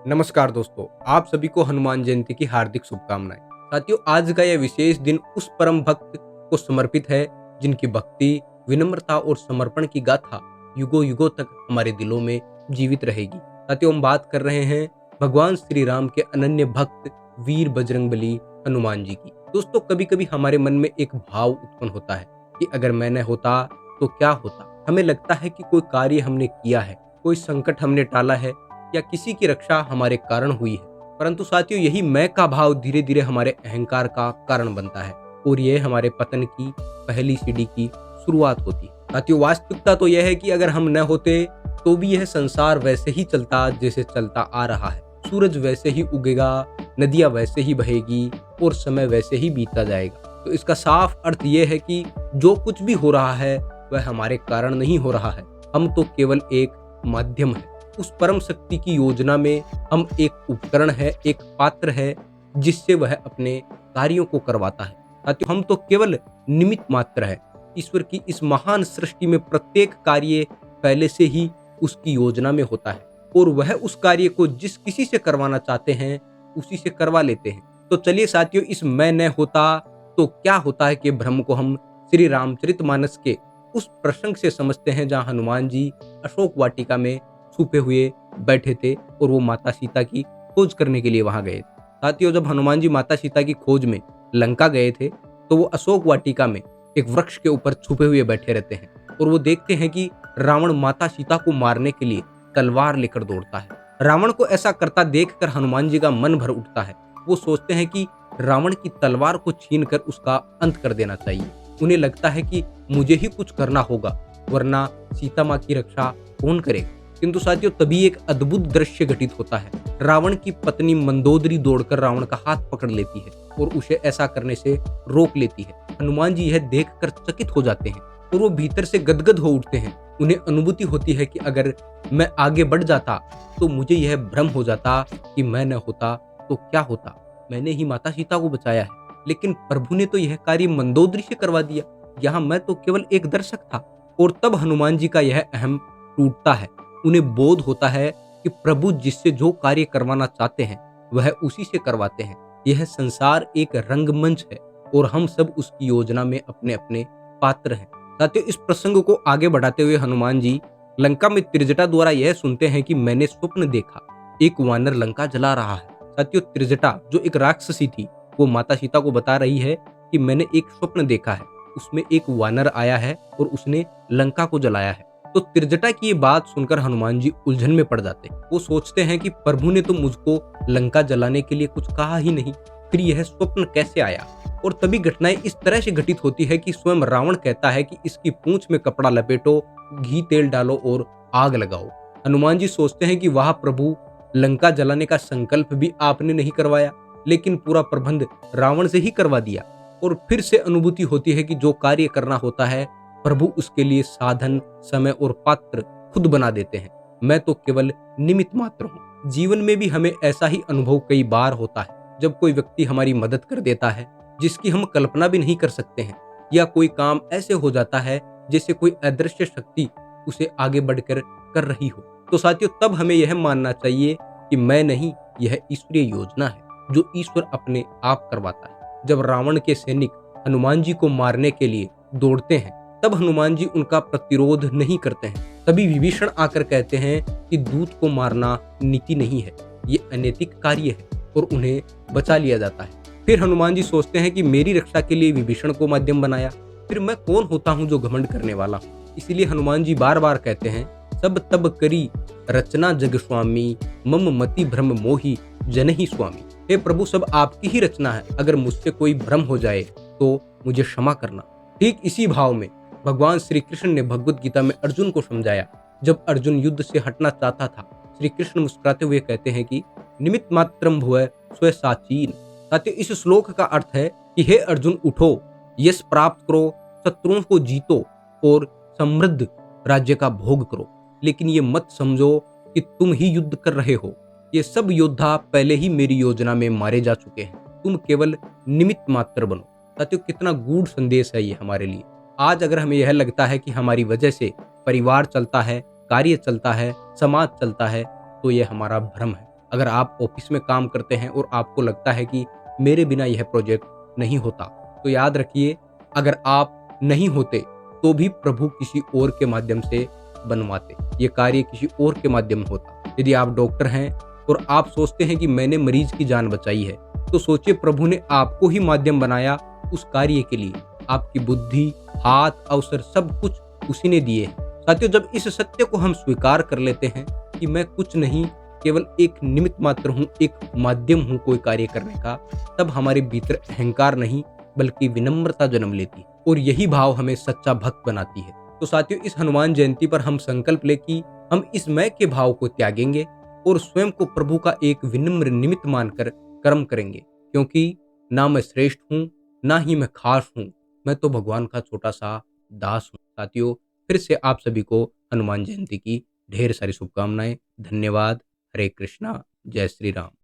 नमस्कार दोस्तों, आप सभी को हनुमान जयंती की हार्दिक शुभकामनाएं। साथियों, आज का यह विशेष दिन उस परम भक्त को समर्पित है जिनकी भक्ति, विनम्रता और समर्पण की गाथा युगों युगों तक हमारे दिलों में जीवित रहेगी। साथियों, हम बात कर रहे हैं भगवान श्री राम के अनन्य भक्त वीर बजरंगबली हनुमान जी की। दोस्तों, कभी कभी हमारे मन में एक भाव उत्पन्न होता है कि अगर मैं न होता तो क्या होता। हमें लगता है कि कोई कार्य हमने किया है, कोई संकट हमने टाला है या किसी की रक्षा हमारे कारण हुई है। परंतु साथियों, यही मैं का भाव धीरे धीरे हमारे अहंकार का कारण बनता है और यह हमारे पतन की पहली सीढ़ी की शुरुआत होती है। साथियों, वास्तविकता तो यह है कि अगर हम न होते तो भी यह संसार वैसे ही चलता जैसे चलता आ रहा है। सूरज वैसे ही उगेगा, नदियां वैसे ही बहेगी और समय वैसे ही बीतता जाएगा। तो इसका साफ अर्थ यह है कि जो कुछ भी हो रहा है वह हमारे कारण नहीं हो रहा है। हम तो केवल एक माध्यम है। उस परम शक्ति की योजना में हम एक उपकरण है, एक पात्र है जिससे वह अपने कार्यों को करवाता है। साथियों, हम तो केवल निमित्त मात्र है। ईश्वर की इस महान सृष्टि में प्रत्येक कार्य पहले से ही उसकी योजना में होता है और वह उस कार्य को जिस किसी से करवाना चाहते हैं उसी से करवा लेते हैं। तो चलिए साथियों, इस मैं न होता तो क्या होता है कि भ्रम को हम श्री रामचरितमानस के उस प्रसंग से समझते हैं जहां हनुमान जी अशोक वाटिका में छुपे हुए बैठे थे और वो माता सीता की खोज करने के लिए वहां गए थे। साथियों, जब हनुमान जी माता सीता की खोज में लंका गए थे तो वो अशोक वाटिका में एक वृक्ष के ऊपर छुपे हुए बैठे रहते हैं और वो देखते हैं कि रावण माता सीता को मारने के लिए तलवार लेकर दौड़ता है। रावण को ऐसा करता देखकर हनुमान जी का मन भर उठता है। वो सोचते हैं कि रावण की तलवार को छीनकर उसका अंत कर देना चाहिए। उन्हें लगता है कि मुझे ही कुछ करना होगा, वरना सीता माँ की रक्षा कौन करेगा। किंतु साथियों, तभी एक अद्भुत दृश्य घटित होता है। रावण की पत्नी मंदोदरी दौड़कर रावण का हाथ पकड़ लेती है और उसे ऐसा करने से रोक लेती है। हनुमान जी यह देखकर चकित हो जाते हैं और वो भीतर से गदगद हो उठते हैं। उन्हें अनुभूति होती है कि अगर मैं आगे बढ़ जाता तो मुझे यह भ्रम हो जाता कि मैं न होता तो क्या होता। मैंने ही माता सीता को बचाया है, लेकिन प्रभु ने तो यह कार्य मंदोदरी से करवा दिया। यहाँ मैं तो केवल एक दर्शक था। और तब हनुमान जी का यह अहम टूटता है। उन्हें बोध होता है कि प्रभु जिससे जो कार्य करवाना चाहते हैं वह उसी से करवाते हैं। यह संसार एक रंगमंच है और हम सब उसकी योजना में अपने अपने पात्र हैं। साथियों, इस प्रसंग को आगे बढ़ाते हुए हनुमान जी लंका में त्रिजटा द्वारा यह सुनते हैं कि मैंने स्वप्न देखा, एक वानर लंका जला रहा है। साथियों, त्रिजटा जो एक राक्षसी थी वो माता सीता को बता रही है कि मैंने एक स्वप्न देखा है, उसमें एक वानर आया है और उसने लंका को जलाया है। तो त्रिजटा की ये बात सुनकर हनुमान जी उलझन में पड़ जाते हैं। वो सोचते हैं कि प्रभु ने तो मुझको लंका जलाने के लिए कुछ कहा ही नहीं, फिर यह स्वप्न कैसे आया। और तभी घटनाएं इस तरह से घटित होती है कि स्वयं रावण कहता है कि इसकी पूंछ में कपड़ा लपेटो, घी तेल डालो और आग लगाओ। हनुमान जी सोचते हैं कि वाह प्रभु, लंका जलाने का संकल्प भी आपने नहीं करवाया, लेकिन पूरा प्रबंध रावण से ही करवा दिया। और फिर से अनुभूति होती है कि जो कार्य करना होता है प्रभु उसके लिए साधन, समय और पात्र खुद बना देते हैं। मैं तो केवल निमित्त मात्र हूँ। जीवन में भी हमें ऐसा ही अनुभव कई बार होता है जब कोई व्यक्ति हमारी मदद कर देता है जिसकी हम कल्पना भी नहीं कर सकते हैं, या कोई काम ऐसे हो जाता है जैसे कोई अदृश्य शक्ति उसे आगे बढ़कर कर रही हो। तो साथियों, तब हमें यह मानना चाहिए कि मैं नहीं, यह ईश्वरीय योजना है जो ईश्वर अपने आप करवाता है। जब रावण के सैनिक हनुमान जी को मारने के लिए दौड़ते हैं तब हनुमान जी उनका प्रतिरोध नहीं करते हैं। तभी विभीषण आकर कहते हैं कि दूत को मारना नीति नहीं है, ये अनैतिक कार्य है, और उन्हें बचा लिया जाता है। फिर हनुमान जी सोचते हैं कि मेरी रक्षा के लिए विभीषण को माध्यम बनाया, फिर मैं कौन होता हूँ जो घमंड करने वाला। इसीलिए हनुमान जी बार बार कहते हैं, सब तब करी रचना जग स्वामी, मम मति भ्रम मोही जन ही स्वामी। हे प्रभु, सब आपकी ही रचना है, अगर मुझसे कोई भ्रम हो जाए तो मुझे क्षमा करना। ठीक इसी भाव में भगवान श्री कृष्ण ने भगवत गीता में अर्जुन को समझाया। जब अर्जुन युद्ध से हटना चाहता था, श्री कृष्ण मुस्कुराते हुए कहते हैं कि निमित्त मात्रम भुवः स्व साचीन। साथियों, इस श्लोक का अर्थ है कि हे अर्जुन, उठो, यश प्राप्त करो, शत्रुओं को जीतो और समृद्ध राज्य का भोग करो। लेकिन ये मत समझो कि तुम ही युद्ध कर रहे हो, ये सब योद्धा पहले ही मेरी योजना में मारे जा चुके हैं, तुम केवल निमित्त मात्र बनो। साथियों, कितना गूढ़ संदेश है ये हमारे लिए। आज अगर हमें यह लगता है कि हमारी वजह से परिवार चलता है, कार्य चलता है, समाज चलता है, तो यह हमारा भ्रम है। अगर आप ऑफिस में काम करते हैं और आपको लगता है कि मेरे बिना यह प्रोजेक्ट नहीं होता, तो याद रखिए, अगर आप नहीं होते तो भी प्रभु किसी और के माध्यम से बनवाते, ये कार्य किसी और के माध्यम होता। यदि आप डॉक्टर हैं और आप सोचते हैं कि मैंने मरीज की जान बचाई है, तो सोचिए प्रभु ने आपको ही माध्यम बनाया उस कार्य के लिए। आपकी बुद्धि, हाथ, अवसर सब कुछ उसी ने दिए हैं। साथियों, जब इस सत्य को हम स्वीकार कर लेते हैं कि मैं कुछ नहीं, केवल एक निमित्त मात्र हूँ, एक माध्यम हूँ कोई कार्य करने का, तब हमारे भीतर अहंकार नहीं बल्कि विनम्रता जन्म लेती है और यही भाव हमें सच्चा भक्त बनाती है। तो साथियों, इस हनुमान जयंती पर हम संकल्प ले कि हम इस मैं के भाव को त्यागेंगे और स्वयं को प्रभु का एक विनम्र निमित्त मानकर कर्म करेंगे, क्योंकि ना मैं श्रेष्ठ हूँ, ना ही मैं खास हूँ, मैं तो भगवान का छोटा सा दास हूँ। साथियों, फिर से आप सभी को हनुमान जयंती की ढेर सारी शुभकामनाएं। धन्यवाद। हरे कृष्णा। जय श्री राम।